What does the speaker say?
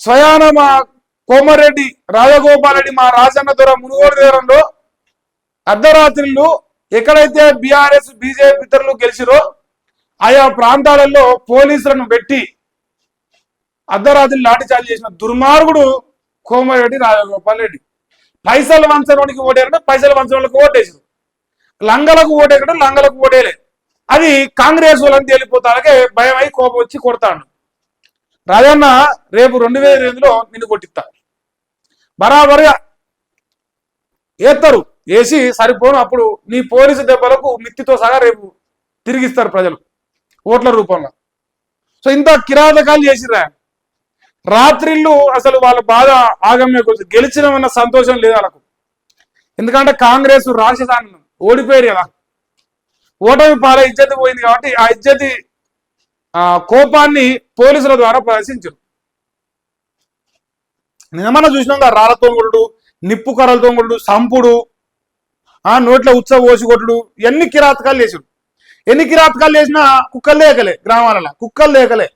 స్వయాన మా కోమరెడ్డి రాజగోపాల్ రెడ్డి మా రాజన్న దొర మునుగోడు దేవరంలో అర్ధరాత్రులు ఎక్కడైతే బీఆర్ఎస్ బీజేపీ ఇతరులు గెలిచిరో ఆయా ప్రాంతాలలో పోలీసులను పెట్టి అర్ధరాత్రి లాఠీచార్జ్ చేసిన దుర్మార్గుడు కోమరెడ్డి రాజగోపాల్ రెడ్డి. పైసలు వంచడానికి ఓటేరంటే పైసలు వంచడానికి ఓటేసారు, లంగలకు ఓటేకంటే లంగలకు ఓటేలే. అది కాంగ్రెస్ వాళ్ళని తేలిపోతాకే భయం అయి కోపం వచ్చి కొడతాడు. రాజన్న రేపు 2008లో నిన్ను కొట్టిస్తా, బరాబరుగా ఏత్తరు, వేసి సరిపోను. అప్పుడు నీ పోలీసు దెబ్బలకు మిత్తితో సహా రేపు తిరిగిస్తారు ప్రజలు ఓట్ల రూపంలో. సో ఇంత కిరాతకాలు చేసిరా. రాత్రిళ్ళు అసలు వాళ్ళ బాధ ఆగమ్య గెలిచినమన్న సంతోషం లేదు వాళ్ళకు. ఎందుకంటే కాంగ్రెస్ రాజధాని ఓడిపోయారు కదా, ఓటమి పాల ఇజ్జతి పోయింది కాబట్టి ఆ ఇజ్జతి కోపాన్ని పోలీసుల ద్వారా ప్రదర్శించారు. నిజమన్నా చూసినాం కదా, రాళ్లతో కొట్టుడు, నిప్పు కర్రలతో కొట్టుడు, సంపుడు, నోట్ల ఉత్సవ ఓసి కొట్టుడు, ఎన్ని కిరాతకాలు చేసారు. ఎన్ని కిరాతకాలు చేసినా కుక్కలు లేకలే, గ్రామాలలో కుక్కలు లేకలే.